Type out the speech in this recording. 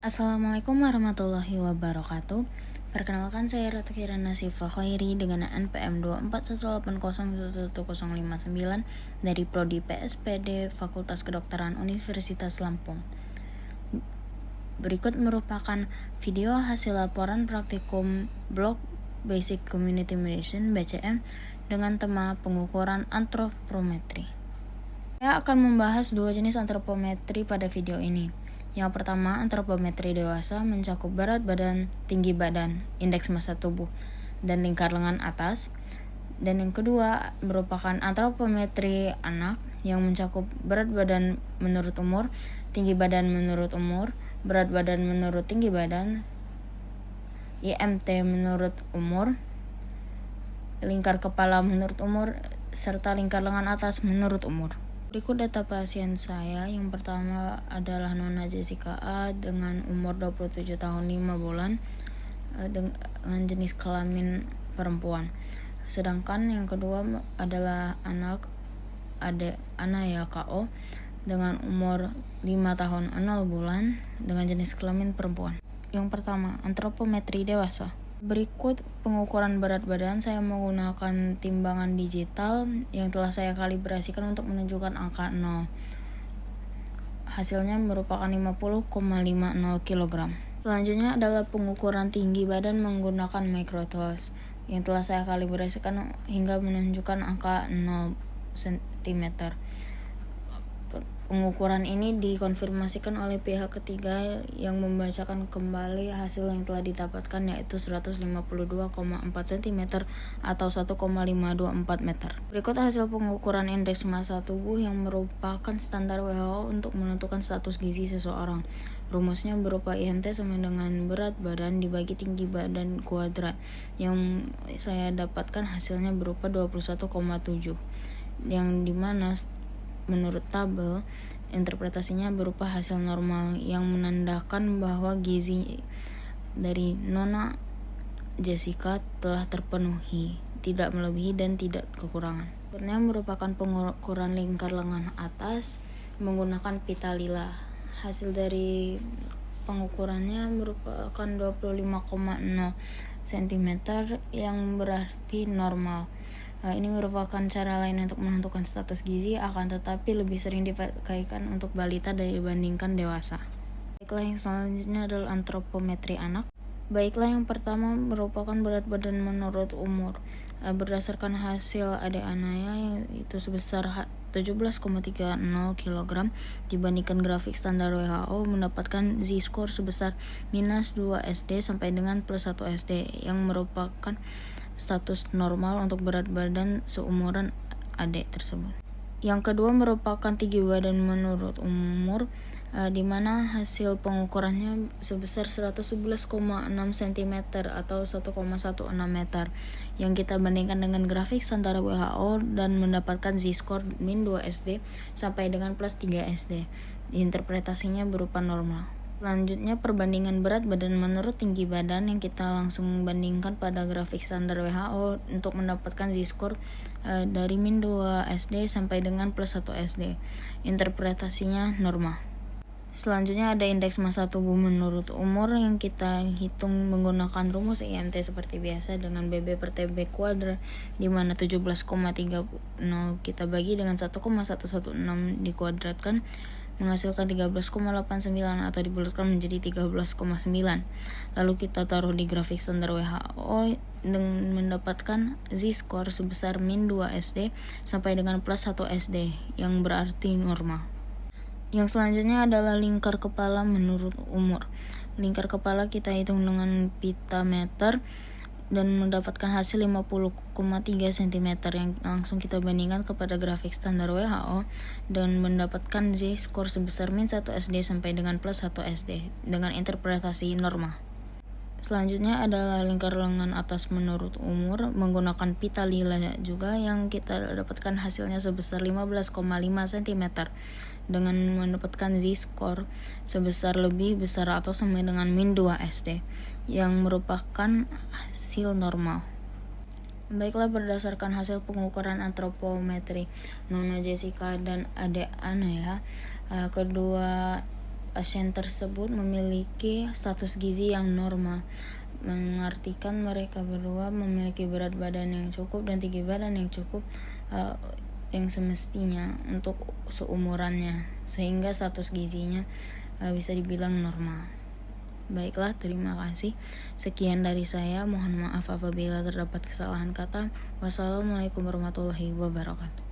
Assalamualaikum warahmatullahi wabarakatuh. Perkenalkan, saya Ratu Kirana Sifa Khairi dengan NPM 24180111059 dari Prodi PSPD Fakultas Kedokteran Universitas Lampung. Berikut merupakan video hasil laporan praktikum Blok Basic Community Medicine (BCM) dengan tema pengukuran antropometri. Saya akan membahas dua jenis antropometri pada video ini. Yang pertama, antropometri dewasa mencakup berat badan, tinggi badan, indeks massa tubuh, dan lingkar lengan atas. Dan yang kedua merupakan antropometri anak yang mencakup berat badan menurut umur, tinggi badan menurut umur, berat badan menurut tinggi badan, IMT menurut umur, lingkar kepala menurut umur, serta lingkar lengan atas menurut umur. Berikut data pasien saya. Yang pertama adalah Nona Jessica A dengan umur 27 tahun 5 bulan dengan jenis kelamin perempuan. Sedangkan yang kedua adalah anak Anaya KO dengan umur 5 tahun 0 bulan dengan jenis kelamin perempuan. Yang pertama, antropometri dewasa. Berikut pengukuran berat badan. Saya menggunakan timbangan digital yang telah saya kalibrasikan untuk menunjukkan angka 0. Hasilnya merupakan 50,50 kg. Selanjutnya adalah pengukuran tinggi badan menggunakan microtos yang telah saya kalibrasikan hingga menunjukkan angka 0 cm. Pengukuran ini dikonfirmasikan oleh pihak ketiga yang membacakan kembali hasil yang telah didapatkan, yaitu 152,4 cm atau 1,524 meter. Berikut hasil pengukuran indeks massa tubuh yang merupakan standar WHO untuk menentukan status gizi seseorang. Rumusnya berupa IMT sama dengan berat badan dibagi tinggi badan kuadrat. Yang saya dapatkan hasilnya berupa 21,7, yang dimana menurut tabel, interpretasinya berupa hasil normal yang menandakan bahwa gizi dari Nona Jessica telah terpenuhi, tidak melebihi dan tidak kekurangan. Berikutnya merupakan pengukuran lingkar lengan atas menggunakan pita lila. Hasil dari pengukurannya merupakan 25,0 cm yang berarti normal. Ini merupakan cara lain untuk menentukan status gizi, akan tetapi lebih sering dipakaikan untuk balita dibandingkan dewasa. Baiklah, yang selanjutnya adalah antropometri anak. Baiklah, yang pertama merupakan berat badan menurut umur. Berdasarkan hasil adik Anaya yang itu sebesar 17,30 kg dibandingkan grafik standar WHO mendapatkan Z-score sebesar -2 SD sampai dengan +1 SD yang merupakan status normal untuk berat badan seumuran adik tersebut. Yang kedua merupakan tinggi badan menurut umur, di mana hasil pengukurannya sebesar 111,6 cm atau 1,16 meter yang kita bandingkan dengan grafik standar WHO dan mendapatkan Z-score -2 SD sampai dengan +3 SD. Interpretasinya berupa normal. Selanjutnya perbandingan berat badan menurut tinggi badan yang kita langsung bandingkan pada grafik standar WHO untuk mendapatkan Z-score dari -2 SD sampai dengan +1 SD. Interpretasinya normal. Selanjutnya ada indeks massa tubuh menurut umur yang kita hitung menggunakan rumus IMT seperti biasa dengan BB per TB kuadrat, di mana 17,30 kita bagi dengan 1,116 dikuadratkan menghasilkan 13,89 atau dibulatkan menjadi 13,9. Lalu kita taruh di grafik standar WHO dengan mendapatkan Z-score sebesar -2 SD sampai dengan +1 SD yang berarti normal. Yang selanjutnya adalah lingkar kepala menurut umur. Lingkar kepala kita hitung dengan pita meter dan mendapatkan hasil 50,3 cm yang langsung kita bandingkan kepada grafik standar WHO dan mendapatkan Z-score sebesar -1 SD sampai dengan +1 SD dengan interpretasi normal. Selanjutnya adalah lingkar lengan atas menurut umur menggunakan pita lila juga yang kita dapatkan hasilnya sebesar 15,5 cm dengan mendapatkan Z-score sebesar lebih besar atau sama dengan -2 SD yang merupakan hasil normal. Baiklah, berdasarkan hasil pengukuran antropometri Nona Jessica dan adik Anaya, kedua pasien tersebut memiliki status gizi yang normal, mengartikan mereka berdua memiliki berat badan yang cukup dan tinggi badan yang cukup yang semestinya untuk seumurannya, sehingga status gizinya bisa dibilang normal. Baiklah, terima kasih. Sekian dari saya. Mohon maaf apabila terdapat kesalahan kata. Wassalamualaikum warahmatullahi wabarakatuh.